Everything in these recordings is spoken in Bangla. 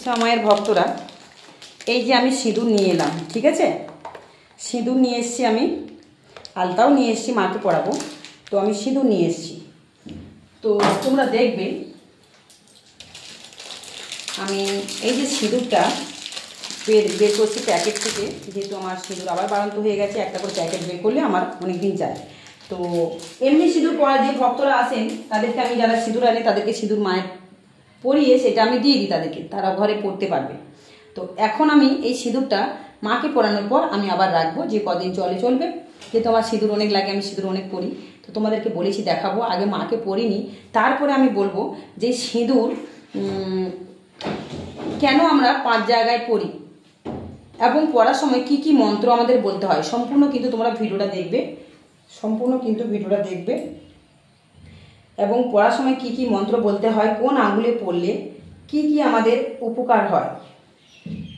কৃষ্ণ মায়ের ভক্তরা, এই যে আমি সিঁদুর নিয়ে এলাম, ঠিক আছে? সিঁদুর নিয়ে এসেছি, আমি আলতাও নিয়ে এসেছি, মাকে পরাবো। তো আমি সিঁদুর নিয়ে এসেছি। তো তোমরা দেখবে আমি এই যে সিঁদুরটা বের করছি প্যাকেট থেকে, যেহেতু আমার সিঁদুর আবার বাড়ন্ত হয়ে গেছে, একটা করে প্যাকেট বের করলে আমার অনেক দিন যায়। তো এমনি সিঁদুর পরা যে ভক্তরা আসেন তাদেরকে আমি, যারা সিঁদুর আনে তাদেরকে সিঁদুর মায়ের পরিয়ে সেটা আমি দিয়ে দিই তাদেরকে, তারা ঘরে পড়তে পারবে। তো এখন আমি এই সিঁদুরটা মাকে পরানোর পর আমি আবার রাখবো, যে কদিন চলবে, যেহেতু আমার সিঁদুর অনেক লাগে, আমি সিঁদুর অনেক পরি। তো তোমাদেরকে বলেছি দেখাবো, আগে মাকে পরিনি, তারপরে আমি বলবো যে সিঁদুর কেন আমরা 5 জায়গায় পরি এবং পড়ার সময় কি কি মন্ত্র আমাদের বলতে হয়। সম্পূর্ণ কিন্তু তোমরা ভিডিওটা দেখবে, এবং পড়ার সময় কি কি মন্ত্র বলতে হয়, কোন আঙুলে পড়লে কি কি আমাদের উপকার হয়,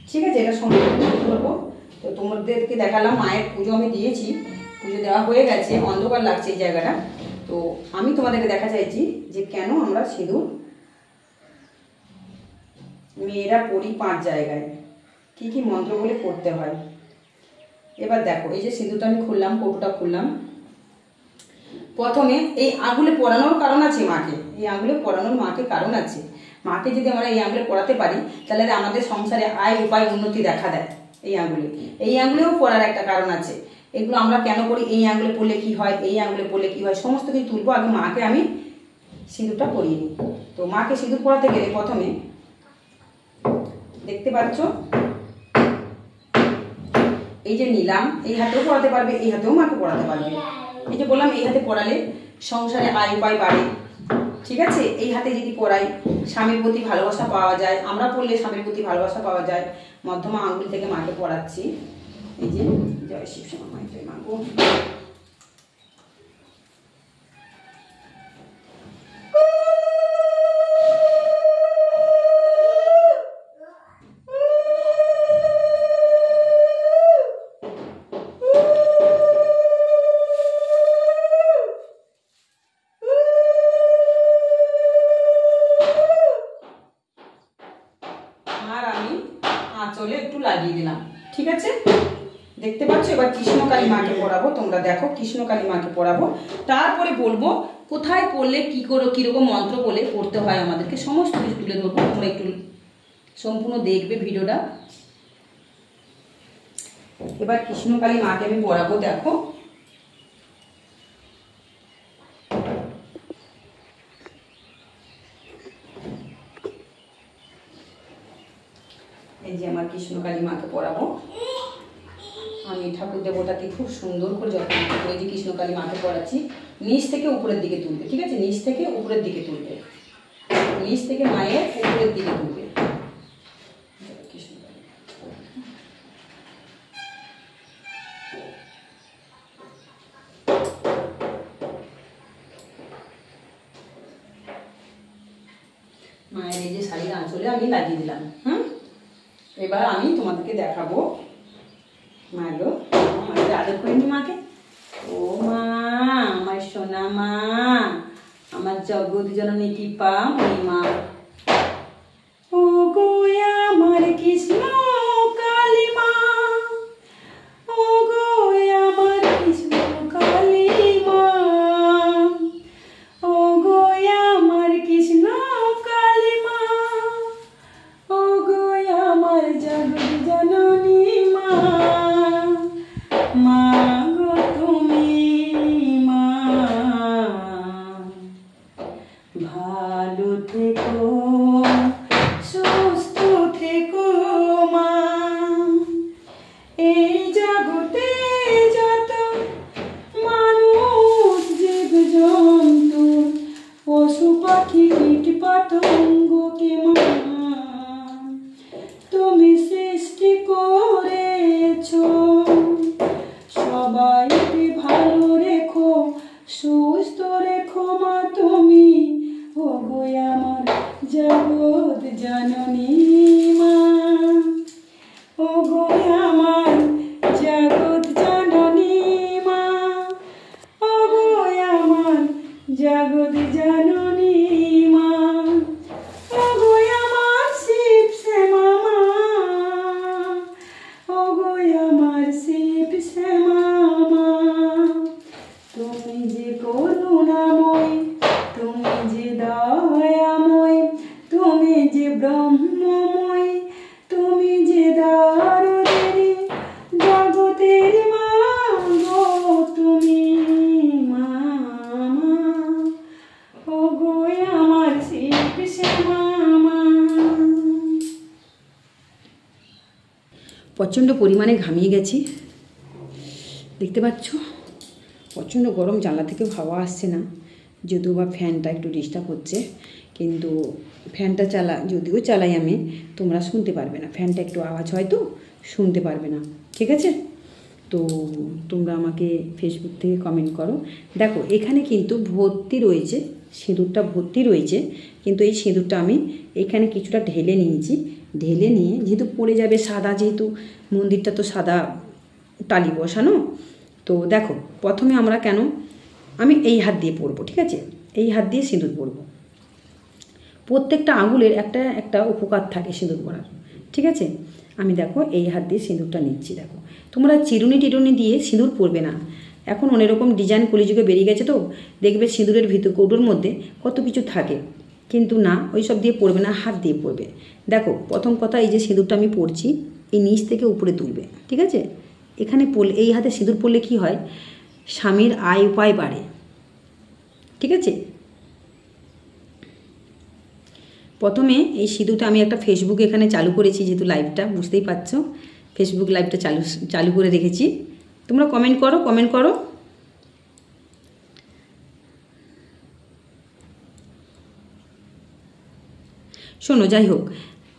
ঠিক আছে? এটা সম্পূর্ণ বলবো। তো তোমাদেরকে দেখালাম, মায়ের পুজো আমি দিয়েছি, পুজো দেওয়া হয়ে গেছে, অন্ধকার লাগছে এই জায়গাটা। তো আমি তোমাদেরকে দেখা চাইছি যে কেন আমরা সিঁদুর মেয়েরা পড়ি 5 জায়গায়, কি কি মন্ত্র বলে পড়তে হয়। এবার দেখো, এই যে সিঁদুরটা আমি খুললাম, কৌটোটা খুললাম। প্রথমে এই আঙুলে পরানোর কারণ আছে মাকে, এই আঙুলে পরানোর মাকে কারণ আছে। মাকে যদি আমরা এই আঙুলে পরাতে পারি তাহলে আমাদের সংসারে আয় উপায় উন্নতি দেখা দেয়। এই আঙুলেও পরার একটা কারণ আছে। এগুলো আমরা কেন করি, এই আঙুলে পড়লে কি হয়, এই আঙুলে পড়লে কি হয়, সমস্ত কিছু তুলবো। আগে মাকে আমি সিঁদুরটা পরিয়ে নিই। তো মাকে সিঁদুর পরাতে গেলে প্রথমে দেখতে পাচ্ছ এই যে নিলাম, এই হাতেও পরাতে পারবে, এই হাতেও মাকে পরাতে পারবে। এই যে বললাম এই হাতে পরালে সংসারে আয় উপায় বাড়ে, ঠিক আছে? এই হাতে যদি পরাই স্বামীর প্রতি ভালোবাসা পাওয়া যায়, আমরা পড়লে স্বামীর প্রতি ভালোবাসা পাওয়া যায়। মধ্যমা আঙুল থেকে মাকে পরাচ্ছি, এই যে জয় শিব শ্যামা মাই জয় মা গো। আর আমি আঁচলে একটু লাগিয়ে দিলাম, ঠিক আছে? দেখতে পাচ্ছ? এবার কৃষ্ণকালী মাকে পরাবো, তোমরা দেখো কৃষ্ণকালী মাকে পরাবো, তারপরে বলবো কোথায় পড়লে কি করো, কিরকম মন্ত্র বলে পড়তে হয় আমাদেরকে, সমস্ত কিছু তুলে ধরবো। তোমরা একটু সম্পূর্ণ দেখবে ভিডিওটা। এবার কৃষ্ণকালী মাকে আমি পরাবো, দেখো এই যে আমার কৃষ্ণকালী মাকে পরাবো। আমি ঠাকুর দেবতাকে খুব সুন্দর করে যত্ন করে যে কৃষ্ণকালী মাকে পড়াচ্ছি। নিচ থেকে উপরের দিকে তুলবে, ঠিক আছে? নিচ থেকে উপরের দিকে তুলবে, নিচ থেকে মায়ের উপরের দিকে তুলবে। মায়ের এই যে শাড়ির আঁচলে আমি লাগিয়ে দিলাম। এবার আমি তোমাদেরকে দেখাবো মাগো, আমাদের আদর করিনি মাকে। ও মা, আমার সোনা মা, আমার জগৎ জননী কৃপা মহিমা, ও গো আমার কৃষ্ণ কালী মা, ও গো আমার কৃষ্ণ কালী মা, ও গো আমার কৃষ্ণ কালী মা, ও গো আমার জগৎ জননী মা, মা গো তুমি মা, ভালো থেকো সুস্থ থেকো মা। এই জগতে যত মানুষ জীব জন্তু পশু পাখি কীট পতঙ্গকে মা তুমি সৃষ্টি প্রচণ্ড পরিমাণে ঘামিয়ে গেছি, দেখতে পাচ্ছ প্রচণ্ড গরম, জানলা থেকে হাওয়া আসছে না, যদিও বা ফ্যানটা একটু ডিস্টার্ব হচ্ছে, কিন্তু ফ্যানটা যদিও চালাই আমি, তোমরা শুনতে পারবে না, ফ্যানটা একটু আওয়াজ হয়তো শুনতে পারবে না, ঠিক আছে? তো তোমরা আমাকে ফেসবুক থেকে কমেন্ট করো। দেখো এখানে কিন্তু ভর্তি রয়েছে, সিঁদুরটা ভর্তি রয়েছে, কিন্তু এই সিঁদুরটা আমি এখানে কিছুটা ঢেলে নিয়েছি। ঢেলে নিয়ে যেহেতু পড়ে যাবে, সাদা যেহেতু মন্দিরটা তো সাদা টালি বসানো, তো দেখো প্রথমে আমরা আমি এই হাত দিয়ে পরবো, ঠিক আছে? এই হাত দিয়ে সিঁদুর পরবো। প্রত্যেকটা আঙুলের একটা একটা উপকার থাকে সিঁদুর পরার, ঠিক আছে? আমি দেখো এই হাত দিয়ে সিঁদুরটা নিচ্ছি। দেখো তোমরা চিরুনি টিরুনি দিয়ে সিঁদুর পরবে না, এখন অনেক রকম ডিজাইন কলিযুগে বেরিয়ে গেছে, তো দেখবে সিঁদুরের ভিতর কৌটোর মধ্যে কত কিছু থাকে, কিন্তু না, ওই সব দিয়ে পরবে না, হাত দিয়ে পরবে। দেখো প্রথম কথা, এই যে সিঁদুরটা আমি পরছি, এই নিচ থেকে উপরে তুলবে, ঠিক আছে? এখানে পরলে, এই হাতে সিঁদুর পরলে কি হয়, স্বামীর আয় উপায় বাড়ে, ঠিক আছে? প্রথমে এই সিঁদুরটা আমি একটা ফেসবুকে এখানে চালু করেছি, যেহেতু লাইভটা বুঝতেই পারছো, ফেসবুক লাইভটা চালু করে রেখেছি। তোমরা কমেন্ট করো। শোনো, যাই হোক,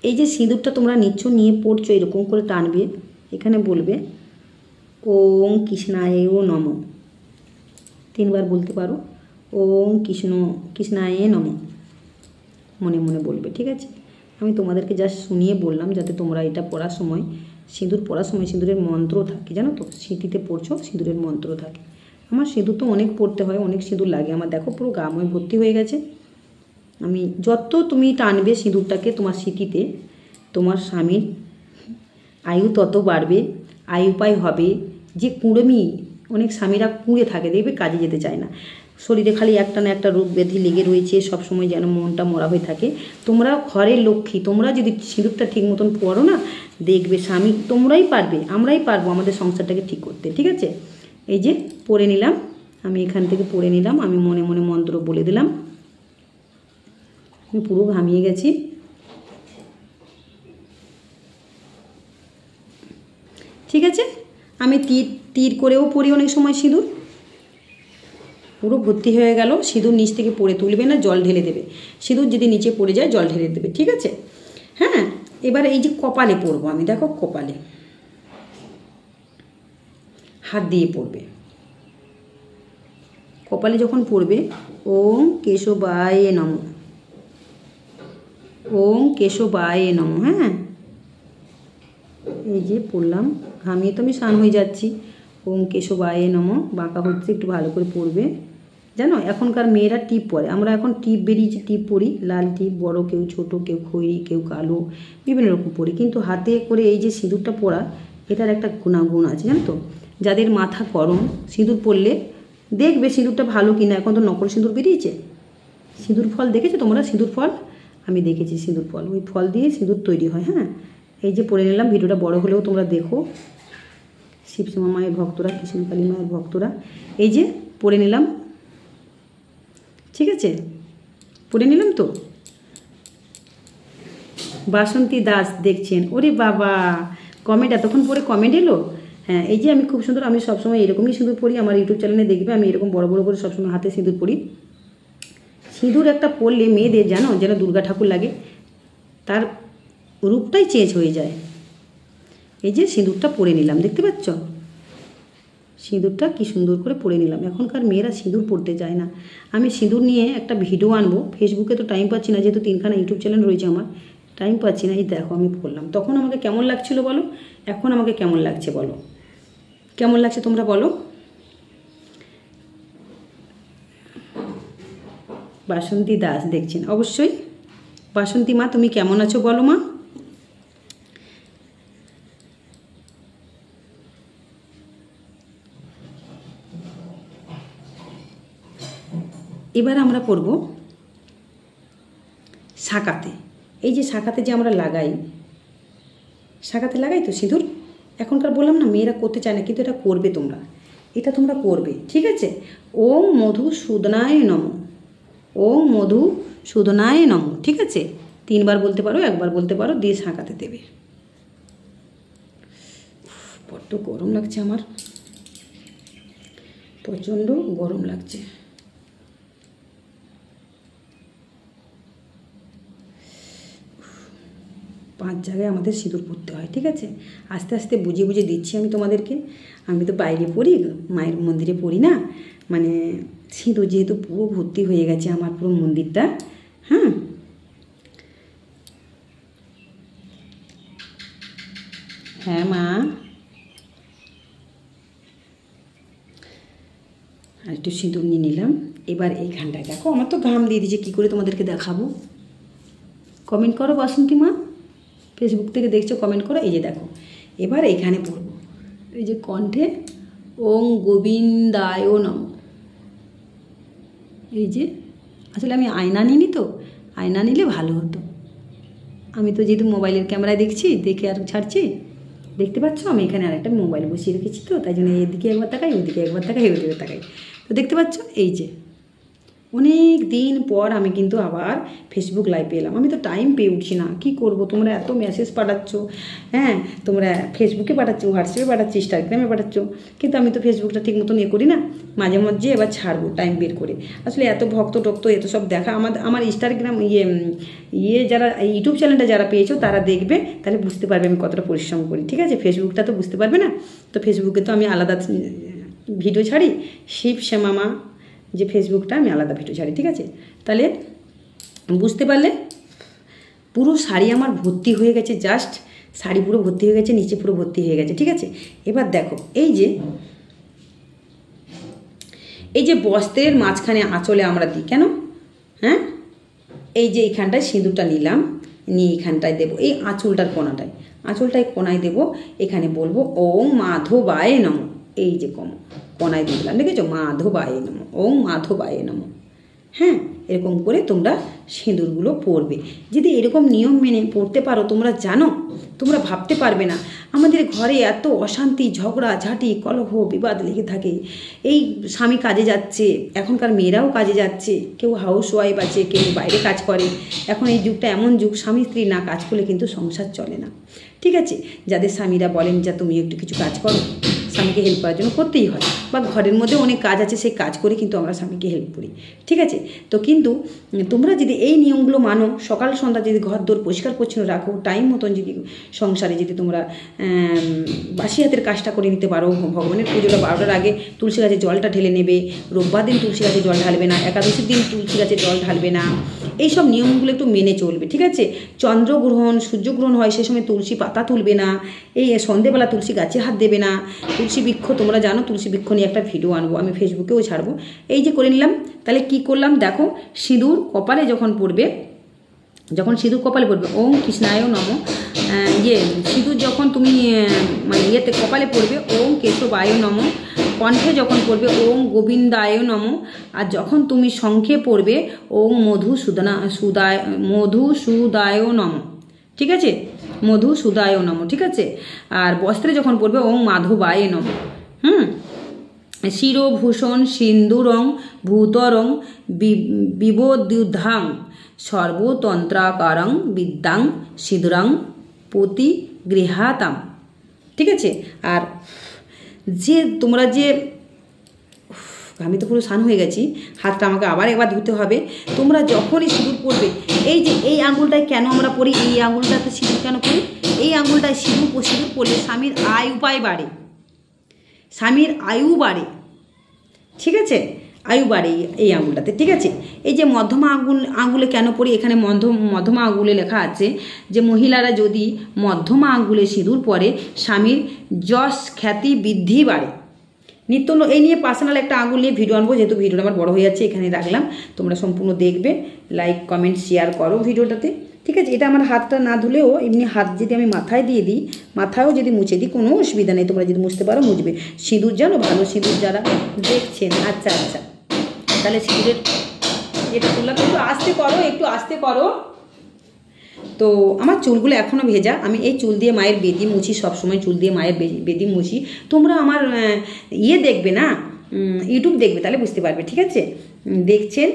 এই যে সিঁদুরটা তোমরা নিচ্ছ, নিয়ে পড়ছো, এরকম করে টানবে, এখানে বলবে ওং কৃষ্ণায় নমঃ, 3 বার বলতে পারো, ওং কৃষ্ণায় নমঃ, মনে মনে বলবে, ঠিক আছে? আমি তোমাদেরকে জাস্ট শুনিয়ে বললাম, যাতে তোমরা এটা পড়ার সময়, সিঁদুর পড়ার সময় সিঁদুরের মন্ত্র থাকে, জানো তো, স্মৃতিতে পড়ছো, সিঁদুরের মন্ত্র থাকে। আমার সিঁদুর তো অনেক পড়তে হয়, অনেক সিঁদুর লাগে আমার, দেখো পুরো গাময় ভর্তি হয়ে গেছে। আমি যত তুমি টানবে সিঁদুরটাকে তোমার স্মৃতিতে, তোমার স্বামীর আয়ু তত বাড়বে, আয়ু উপায় হবে। যে কুঁড়েমি, অনেক স্বামীরা কুঁড়ে থাকে, দেখবে কাজে যেতে চায় না, শরীরে খালি একটা না একটা রোগ ব্যাধি লেগে রয়েছে, সবসময় যেন মনটা মরা হয়ে থাকে। তোমরা ঘরের লক্ষ্মী, তোমরা যদি সিঁদুরটা ঠিক মতন পড়ো না, দেখবে স্বামী, তোমরাই পারবে, আমরাই পারবো আমাদের সংসারটাকে ঠিক করতে, ঠিক আছে? এই যে পড়ে নিলাম, আমি এখান থেকে পড়ে নিলাম, আমি মনে মনে মন্ত্র বলে দিলাম, আমি পুরো ঘামিয়ে গেছি। ঠিক আছে, আমি তীর করেও পড়ি অনেক সময় সিঁদুর, পুরো ভর্তি হয়ে গেল। সিঁদুর নিচ থেকে পড়ে তুলবে না, জল ঢেলে দেবে, সিঁদুর যদি নিচে পড়ে যায় জল ঢেলে দেবে, ঠিক আছে? হ্যাঁ, এবার এই যে কপালে পরবো আমি, দেখো কপালে হাত দিয়ে পড়বে। কপালে যখন পড়বে, ওং কেশবায় নমঃ, ওং কেশবায় নমঃ। হ্যাঁ, এই যে পড়লাম, ঘামিয়ে তো আমি স্নান হয়ে যাচ্ছি। ওং কেশবায় নমঃ, বাঁকা হচ্ছে, একটু ভালো করে পড়বে। জানো এখনকার মেয়েরা টিপ পরে, আমরা এখন টিপ বেরিয়েছি, টিপ পরি, লাল টিপ, বড় কেউ ছোট, কেউ খয়েরি, কেউ কালো, বিভিন্ন রকম পরি, কিন্তু হাতে করে এই যে সিঁদুরটা পরা, এটার একটা গুণ আছে, জানো তো? যাদের মাথা গরম, সিঁদুর পরলে দেখবে সিঁদুরটা ভালো কিনা। এখন তো নকল সিঁদুর বেরিয়েছে, সিঁদুর ফল দেখেছো তোমরা? সিঁদুর ফল আমি দেখেছি, সিঁদুর ফল, ওই ফল দিয়ে সিঁদুর তৈরি হয়। হ্যাঁ, এই যে পড়ে নিলাম, ভিডিওটা বড় হলেও তোমরা দেখো, শিবশ্যামা মায়ের ভক্তরা, কৃষ্ণকালী মায়ের ভক্তরা, এই যে পড়ে নিলাম, ঠিক আছে? পড়ে নিলাম তো। বাসন্তী দাস দেখছেন, ওরে বাবা, কমেন্ট এতক্ষণ পরে কমেন্ট এলো। হ্যাঁ, এই যে আমি খুব সুন্দর, আমি সবসময় এরকমই সিঁদুর পরি, আমার ইউটিউব চ্যানেলে দেখবে আমি এরকম বড় বড় করে সবসময় হাতে সিঁদুর পরি। সিঁদুর একটা পরলে মেয়েদের জানো যেন দুর্গা ঠাকুর লাগে, তার রূপটাই চেঞ্জ হয়ে যায়। এই যে সিঁদুরটা পরে নিলাম, দেখতে পাচ্ছ সিঁদুরটা কি সুন্দর করে পরে নিলাম। এখনকার মেয়েরা সিঁদুর পরতে চায় না। আমি সিঁদুর নিয়ে একটা ভিডিও আনবো, ফেসবুকে তো টাইম পাচ্ছি না, যেহেতু 3খানা ইউটিউব চ্যানেল রয়েছে আমার, টাইম পাচ্ছি না। এই দেখো আমি পরলাম, তখন আমাকে কেমন লাগছিল বলো, এখন আমাকে কেমন লাগছে বলো, কেমন লাগছে তোমরা বলো। বাসন্তী দাস দেখছেন, অবশ্যই। বাসন্তী মা, তুমি কেমন আছো বলো মা। এবার আমরা পড়ব শাঁখাতে। এই যে শাঁখাতে যে আমরা লাগাই, শাঁখাতে লাগাই তো সিঁদুর, এখনকার বললাম না মেয়েরা করতে চায় না, কিন্তু এটা করবে তোমরা, এটা তোমরা করবে, ঠিক আছে? ওং মধুসূদনায় নমঃ, ওং মধুসূদনায় নমঃ, ঠিক আছে? 3 বার বলতে পারো, 1 বার বলতে পারো, দিয়ে শাঁখাতে দেবে। বড্ড গরম লাগছে, আমার প্রচণ্ড গরম লাগছে। 5 জায়গায় আমাদের সিঁদুর পরতে হয়, ঠিক আছে? আস্তে আস্তে বুঝিয়ে বুঝিয়ে দিচ্ছি আমি তোমাদেরকে। আমি তো বাইরে পড়ি, মায়ের মন্দিরে পড়ি না, মানে সিঁদুর যেহেতু পুরো ভর্তি হয়ে গেছে আমার পুরো মন্দিরটা। হ্যাঁ, হ্যাঁ মা, আর একটু সিঁদুর নিয়ে নিলাম। এবার এইখানটায় দেখো, আমার তো ঘাম দিয়ে দিয়েছে, কী করে তোমাদেরকে দেখাবো? কমেন্ট করো বাসন্তী মা, ফেসবুক থেকে দেখছো কমেন্ট করো। এই যে দেখো, এবার এইখানে পড়বো, এই যে কণ্ঠে ওং গোবিন্দায় নমঃ। এই যে আসলে আমি আয়না নিইনি, তো আয়না নিলে ভালো হতো। আমি তো যেহেতু মোবাইলের ক্যামেরায় দেখছি, দেখে আর ছাড়ছি, দেখতে পাচ্ছ আমি এখানে আরেকটা মোবাইল বসিয়ে রেখেছি, তো তাই জন্য এদিকে একবার তাকাই, ওদিকে একবার তাকাই, ওদিকে তাকাই। তো দেখতে পাচ্ছ, এই যে অনেক দিন পর আমি কিন্তু আবার ফেসবুক লাইভে এলাম। আমি তো টাইম পেয়ে উঠছি না, কি করব? তোমরা এত মেসেজ পাঠাচ্ছ, হ্যাঁ, তোমরা ফেসবুকে পাঠাচ্ছ, হোয়াটসঅ্যাপে পাঠাচ্ছ, ইনস্টাগ্রামে পাঠাচ্ছ, কিন্তু আমি তো ফেসবুকটা ঠিক মতন করি না। মাঝে মধ্যে এবার ছাড়বো টাইম বের করে। আসলে এত ভক্ত টক্ত এত সব দেখা, আমার ইনস্টাগ্রাম যারা ইউটিউব চ্যানেলটা যারা পেয়েছো তারা দেখবে, তাহলে বুঝতে পারবে আমি কতটা পরিশ্রম করি, ঠিক আছে? ফেসবুকটা তো বুঝতে পারবে না। তো ফেসবুকে তো আমি আলাদা ভিডিও ছাড়ি, শিব শ্যামামা যে ফেসবুকটা আমি আলাদা ভিডিও ছাড়ি, ঠিক আছে? তাহলে বুঝতে পারলে। পুরো শাড়ি আমার ভর্তি হয়ে গেছে, জাস্ট শাড়ি পুরো ভর্তি হয়ে গেছে, নিচে পুরো ভর্তি হয়ে গেছে, ঠিক আছে? এবার দেখো, এই যে বস্ত্রের মাঝখানে আঁচলে আমরা দিই কেন? হ্যাঁ, এই যে এইখানটায় সিঁদুরটা নিলাম, নিয়ে এইখানটায় দেবো, এই আঁচলটার আঁচলটায় কোনায় দেবো। এখানে বলবো ওং মাধবায় নমঃ। এই যে কোনায় দিলাম, দেখেছো? মাধবায় নমঃ, ওং মাধবায় নমঃ। হ্যাঁ, এরকম করে তোমরা সিঁদুরগুলো পরবে। যদি এরকম নিয়ম মেনে পড়তে পারো, তোমরা জানো, তোমরা ভাবতে পারবে না আমাদের ঘরে এত অশান্তি, ঝগড়া ঝাঁটি, কলহ বিবাদ লেগে থাকে। এই স্বামী কাজে যাচ্ছে, এখনকার মেয়েরাও কাজে যাচ্ছে, কেউ হাউস ওয়াইফ আছে, কেউ বাইরে কাজ করে। এখন এই যুগটা এমন যুগ, স্বামী স্ত্রী না কাজ করলে কিন্তু সংসার চলে না, ঠিক আছে? যাদের স্বামীরা বলেন যা তুমি একটু কিছু কাজ করো, স্বামীকে হেল্প করার জন্য করতেই হয়, বা ঘরের মধ্যে অনেক কাজ আছে, সেই কাজ করে কিন্তু আমরা স্বামীকে হেল্প করি, ঠিক আছে? তো কিন্তু তোমরা যদি এই নিয়মগুলো মানো, সকাল সন্ধ্যা যদি ঘর দোর পরিষ্কার পরিচ্ছন্ন রাখো, টাইম মতন যদি সংসারে যদি তোমরা বাসি হাতের কাজটা করে নিতে পারো, ভগবানের পুজোটা 12টার আগে তুলসী গাছে জলটা ঢেলে নেবে, রোববার দিন তুলসী গাছে জল ঢালবে না, একাদশীর দিন তুলসী গাছে জল ঢালবে না, এইসব নিয়মগুলো একটু মেনে চলবে, ঠিক আছে? চন্দ্রগ্রহণ, সূর্যগ্রহণ হয়, সে সময় তুলসী পাতা তুলবে না, এই সন্ধেবেলা তুলসী গাছে হাত দেবে না, তুলসী বৃক্ষ, তোমরা জানো তুলসী বৃক্ষ নিয়ে একটা ভিডিও আনবো, আমি ফেসবুকেও ছাড়বো। এই যে করে নিলাম, তাহলে কি করলাম দেখো, সিঁদুর কপালে যখন পড়বে, সিঁদুর কপালে পড়বে ওং কৃষ্ণায় নমঃ, সিঁদুর যখন তুমি মানে কপালে পড়বে ওং কেশবায় নমঃ, কণ্ঠে যখন পড়বে ওং গোবিন্দায় নমঃ, আর যখন তুমি শঙ্খে পড়বে ওং মধুসূদায় নমঃ, ঠিক আছে? মধুসূদায় নমঃ, ঠিক আছে? আর বস্ত্রে যখন পড়বে ওং মাধবায় নমঃ। শিরোভূষণ সিন্দুরং ভূতরং বিবোদ্যুধাং সর্বতন্ত্রাকারং বিদ্যাং সিঁদুরাং প্রতি গৃহাতাম, ঠিক আছে? আর যে তোমরা যে, আমি তো পুরো স্নান হয়ে গেছি, হাতটা আমাকে আবার একবার ধুতে হবে। তোমরা যখনই সিঁদুর পরবে, এই যে এই আঙুলটায় কেন আমরা পরি, এই আঙুলটাতে সিঁদুর কেন পরি? এই আঙুলটায় সিঁদুর পরলে স্বামীর আয়ু বাড়ে, স্বামীর আয়ু বাড়ে, ঠিক আছে? আয়ু বাড়ে এই আঙুলটাতে, ঠিক আছে? এই যে মধ্যমা আঙুলে কেন পরি, এখানে মধ্যমা আঙুলে লেখা আছে যে মহিলারা যদি মধ্যমা আঙুলে সিঁদুর পরে স্বামীর যশ খ্যাতি বৃদ্ধি বাড়ে। এই নিয়ে পার্সোনাল একটা আঙুল নিয়ে ভিডিও আনবো, যেহেতু ভিডিওটা আমার বড় হয়ে যাচ্ছে, এখানে রাখলাম, তোমরা সম্পূর্ণ দেখবে, লাইক কমেন্ট শেয়ার করো ভিডিওটাতে, ঠিক আছে? এটা আমার হাতটা না ধুলেও এমনি হাত যদি আমি মাথায় দিয়ে দিই, মাথায়ও যদি মুছে দিই, কোনো অসুবিধা নেই, তোমরা যদি মুছতে পারো মুছবে। সিঁদুর জানো, ভালো সিঁদুর যারা দেখছেন, আচ্ছা, তাহলে সিঁদুরের এটা তুললাম, একটু আস্তে করো। তো আমার চুলগুলো এখনও ভেজা, আমি এই চুল দিয়ে মায়ের বেদি মুছি, সবসময় চুল দিয়ে মায়ের বেদি মুছি। তোমরা আমার দেখবে না, ইউটিউব দেখবে, তাহলে বুঝতে পারবে, ঠিক আছে? দেখছেন